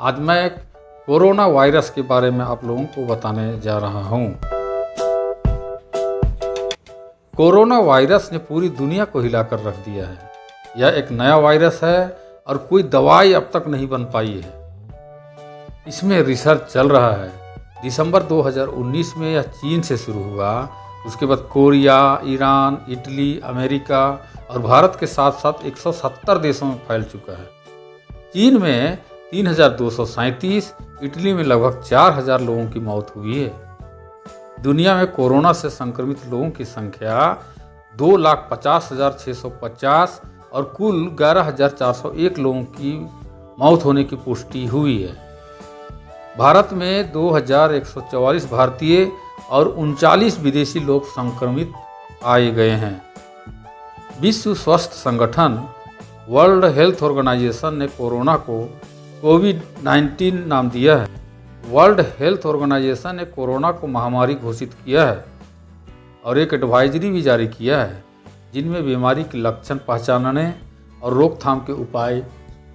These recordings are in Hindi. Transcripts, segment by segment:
आज मैं कोरोना वायरस के बारे में आप लोगों को बताने जा रहा हूँ। कोरोना वायरस ने पूरी दुनिया को हिलाकर रख दिया है। यह एक नया वायरस है और कोई दवाई अब तक नहीं बन पाई है। इसमें रिसर्च चल रहा है। दिसंबर 2019 में यह चीन से शुरू हुआ, उसके बाद कोरिया, ईरान, इटली, अमेरिका और भारत के साथ साथ 170 देशों में फैल चुका है। चीन में 3237, इटली में लगभग 4000 लोगों की मौत हुई है। दुनिया में कोरोना से संक्रमित लोगों की संख्या 2,50,650 और कुल 11,401 लोगों की मौत होने की पुष्टि हुई है। भारत में 2,144 भारतीय और 39 विदेशी लोग संक्रमित पाए गए हैं। विश्व स्वास्थ्य संगठन वर्ल्ड हेल्थ ऑर्गेनाइजेशन ने कोरोना को कोविड-19 नाम दिया है। वर्ल्ड हेल्थ ऑर्गेनाइजेशन ने कोरोना को महामारी घोषित किया है और एक एडवाइजरी भी जारी किया है, जिनमें बीमारी के लक्षण पहचानने और रोकथाम के उपाय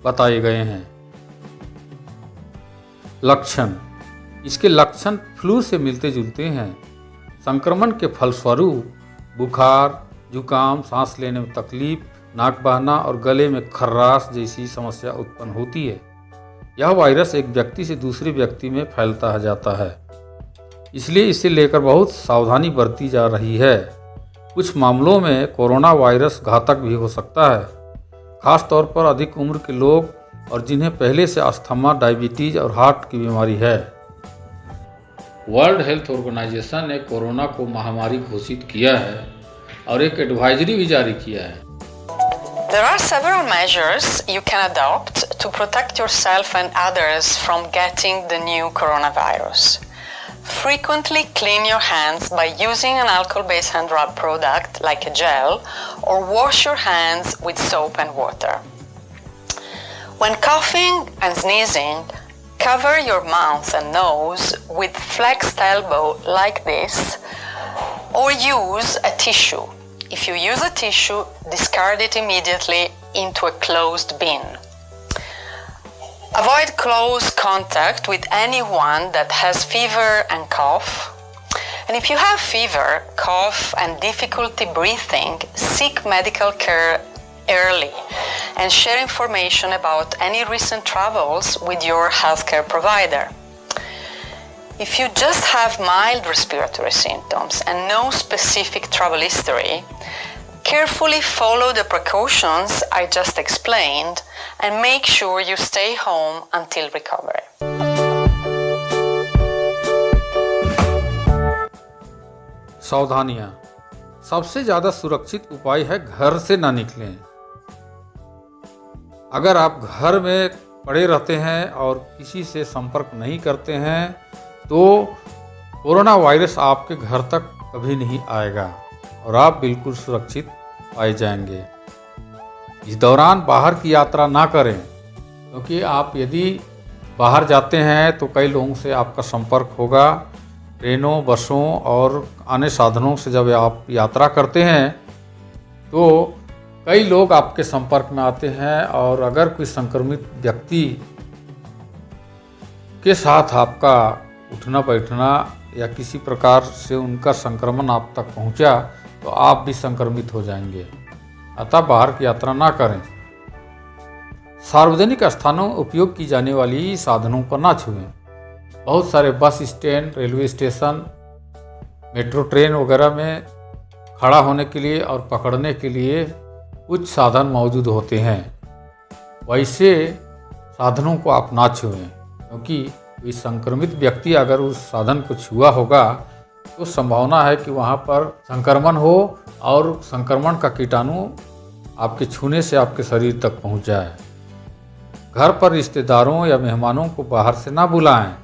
बताए गए हैं। लक्षण, इसके लक्षण फ्लू से मिलते जुलते हैं। संक्रमण के फलस्वरूप बुखार, जुकाम, सांस लेने में तकलीफ, नाक बहना और गले में खर्राश जैसी समस्या उत्पन्न होती है। यह वायरस एक व्यक्ति से दूसरे व्यक्ति में फैलता जाता है, इसलिए इसे लेकर बहुत सावधानी बरती जा रही है। कुछ मामलों में कोरोना वायरस घातक भी हो सकता है, खास तौर पर अधिक उम्र के लोग और जिन्हें पहले से अस्थमा, डायबिटीज और हार्ट की बीमारी है। वर्ल्ड हेल्थ ऑर्गेनाइजेशन ने कोरोना को महामारी घोषित किया है और एक एडवाइजरी भी जारी किया है। There are several measures you can adopt to protect yourself and others from getting the new coronavirus. Frequently clean your hands by using an alcohol-based hand rub product like a gel, or wash your hands with soap and water. When coughing and sneezing, cover your mouth and nose with flexed elbow like this, or use a tissue. If you use a tissue, discard it immediately into a closed bin. Avoid close contact with anyone that has fever and cough. And if you have fever, cough, and difficulty breathing, seek medical care early and share information about any recent travels with your healthcare provider. If you just have mild respiratory symptoms and no specific travel history, carefully follow the precautions I just explained and make sure you stay home until recovery. सावधानियां। सबसे ज़्यादा सुरक्षित उपाय है घर से ना निकलें। अगर आप घर में पड़े रहते हैं और किसी से संपर्क नहीं करते हैं तो कोरोना वायरस आपके घर तक कभी नहीं आएगा और आप बिल्कुल सुरक्षित पाए जाएंगे। इस दौरान बाहर की यात्रा ना करें, क्योंकि आप यदि बाहर जाते हैं तो कई लोगों से आपका संपर्क होगा। ट्रेनों, बसों और अन्य साधनों से जब आप यात्रा करते हैं तो कई लोग आपके संपर्क में आते हैं और अगर कोई संक्रमित व्यक्ति के साथ आपका उठना बैठना या किसी प्रकार से उनका संक्रमण आप तक पहुंचा तो आप भी संक्रमित हो जाएंगे। अतः बाहर की यात्रा ना करें। सार्वजनिक स्थानों में उपयोग की जाने वाली साधनों पर ना छुएं। बहुत सारे bus stand, railway station, metro train वगैरह में खड़ा होने के लिए और पकड़ने के लिए कुछ साधन मौजूद होते हैं। वैसे साधनों को आप ना छुएं, क्योंकि कोई संक्रमित व्यक्ति अगर उस साधन को छुआ होगा तो संभावना है कि वहाँ पर संक्रमण हो और संक्रमण का कीटाणु आपके छूने से आपके शरीर तक पहुँच जाए। घर पर रिश्तेदारों या मेहमानों को बाहर से ना बुलाएं।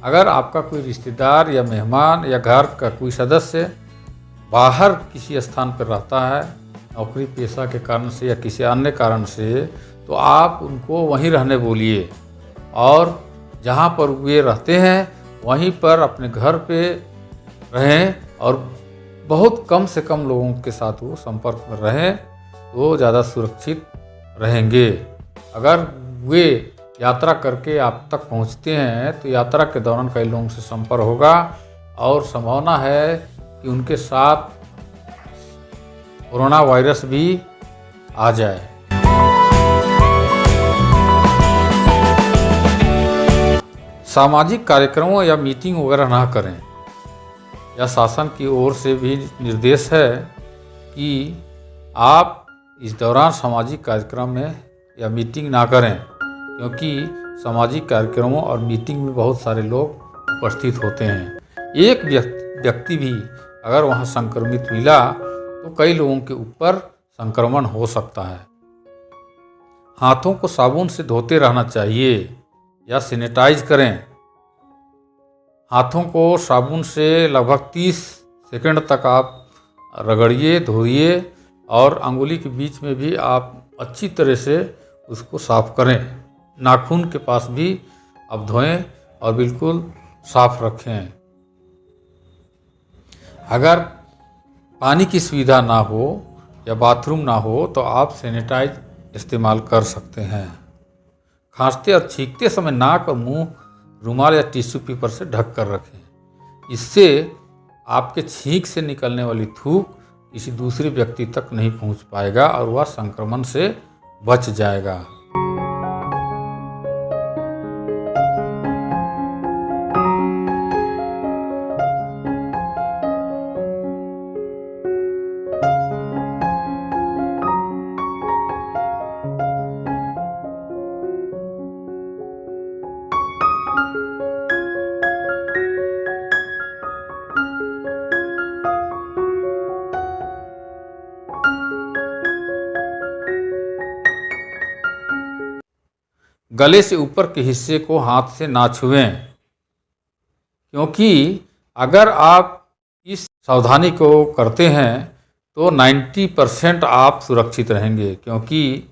अगर आपका कोई रिश्तेदार या मेहमान या घर का कोई सदस्य बाहर किसी स्थान पर रहता है, नौकरी पेशा के कारण से या किसी अन्य कारण से, तो आप उनको वहीं रहने बोलिए और जहाँ पर वे रहते हैं वहीं पर अपने घर पे रहें और बहुत कम से कम लोगों के साथ वो संपर्क में रहें तो ज़्यादा सुरक्षित रहेंगे। अगर वे यात्रा करके आप तक पहुंचते हैं तो यात्रा के दौरान कई लोगों से संपर्क होगा और संभावना है कि उनके साथ कोरोना वायरस भी आ जाए। सामाजिक कार्यक्रमों या मीटिंग वगैरह ना करें। यह शासन की ओर से भी निर्देश है कि आप इस दौरान सामाजिक कार्यक्रम में या मीटिंग ना करें, क्योंकि सामाजिक कार्यक्रमों और मीटिंग में बहुत सारे लोग उपस्थित होते हैं। एक व्यक्ति भी अगर वहां संक्रमित मिला तो कई लोगों के ऊपर संक्रमण हो सकता है। हाथों को साबुन से धोते रहना चाहिए या सैनिटाइज करें। हाथों को साबुन से लगभग 30 सेकंड तक आप रगड़िए, धोइए और अंगुली के बीच में भी आप अच्छी तरह से उसको साफ करें। नाखून के पास भी आप धोएं और बिल्कुल साफ रखें। अगर पानी की सुविधा ना हो या बाथरूम ना हो तो आप सैनिटाइज इस्तेमाल कर सकते हैं। खांसते और छींकते समय नाक और मुंह रुमाल या टिश्यू पेपर से ढक कर रखें। इससे आपके छींक से निकलने वाली थूक किसी दूसरे व्यक्ति तक नहीं पहुंच पाएगा और वह संक्रमण से बच जाएगा। गले से ऊपर के हिस्से को हाथ से ना छुएं, क्योंकि अगर आप इस सावधानी को करते हैं तो 90% आप सुरक्षित रहेंगे, क्योंकि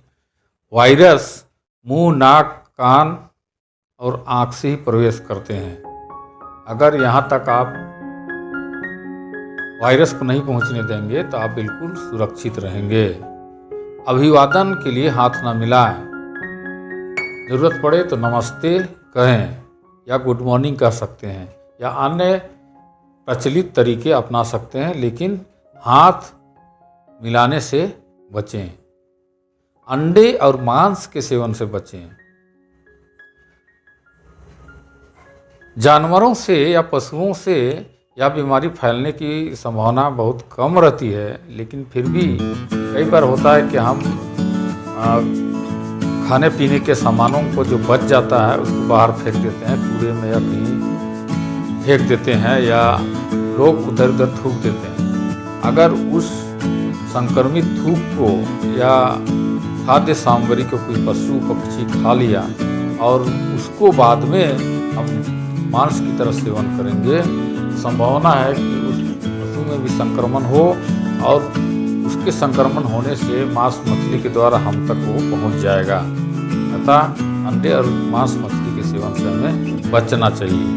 वायरस मुंह, नाक, कान और आँख से ही प्रवेश करते हैं। अगर यहाँ तक आप वायरस को नहीं पहुँचने देंगे तो आप बिल्कुल सुरक्षित रहेंगे। अभिवादन के लिए हाथ ना मिलाएं। ज़रूरत पड़े तो नमस्ते कहें या गुड मॉर्निंग कह सकते हैं या अन्य प्रचलित तरीके अपना सकते हैं, लेकिन हाथ मिलाने से बचें। अंडे और मांस के सेवन से बचें। जानवरों से या पशुओं से यह बीमारी फैलने की संभावना बहुत कम रहती है, लेकिन फिर भी कई बार होता है कि हम खाने पीने के सामानों को जो बच जाता है उसको बाहर फेंक देते हैं, कूड़े में या कहीं फेंक देते हैं, या लोग उधर उधर थूक देते हैं। अगर उस संक्रमित थूक को या खाद्य सामग्री को कोई पशु पक्षी खा लिया और उसको बाद में हम मांस की तरह सेवन करेंगे, संभावना है कि उस पशु में भी संक्रमण हो और उसके संक्रमण होने से मांस मछली के द्वारा हम तक वो पहुंच जाएगा। अतः अंडे और मांस मछली के सेवन से हमें बचना चाहिए।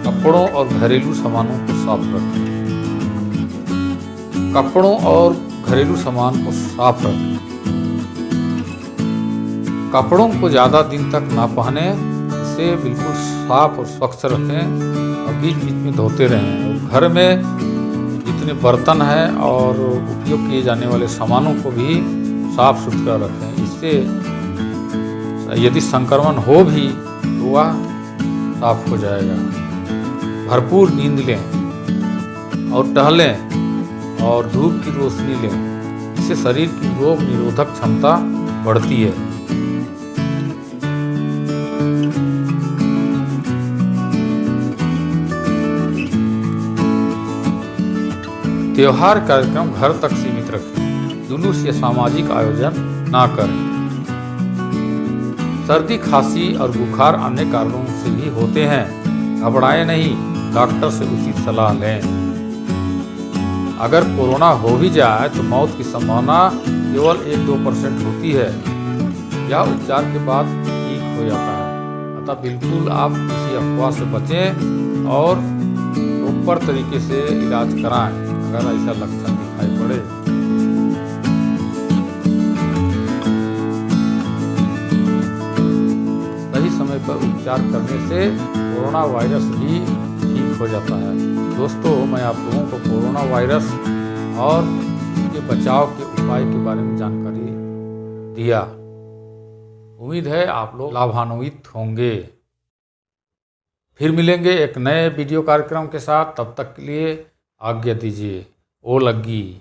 कपड़ों और घरेलू सामानों को साफ रखें। कपड़ों और घरेलू सामान को साफ रखें। कपड़ों को ज़्यादा दिन तक ना पहने, इसे बिल्कुल साफ और स्वच्छ रखें और बीच बीच में धोते रहें। और घर में जितने बर्तन हैं और उपयोग किए जाने वाले सामानों को भी साफ सुथरा रखें। इससे यदि संक्रमण हो भी तो वह साफ हो जाएगा। भरपूर नींद लें और टहलें और धूप की रोशनी लें। इससे शरीर की रोग निरोधक क्षमता बढ़ती है। त्योहार कार्यक्रम घर तक सीमित रखें। जुलूस या सामाजिक आयोजन ना करें। सर्दी, खांसी और बुखार अन्य कारणों से भी होते हैं। घबराएं नहीं, डॉक्टर से उचित सलाह लें। अगर कोरोना हो भी जाए तो मौत की संभावना केवल 1-2% होती है या उपचार के बाद ठीक हो जाता है। अतः बिल्कुल आप किसी अफवाह से बचें और प्रॉपर तरीके से इलाज कराएं अगर ऐसा लक्षण दिखाई पड़े। समय पर उपचार करने से कोरोना वायरस भी ठीक हो जाता है। दोस्तों, मैं आप लोगों को कोरोना वायरस और इसके बचाव के उपाय के बारे में जानकारी दिया। उम्मीद है आप लोग लाभान्वित होंगे। फिर मिलेंगे एक नए वीडियो कार्यक्रम के साथ। तब तक के लिए आज्ञा दीजिए। ओ लग्गी।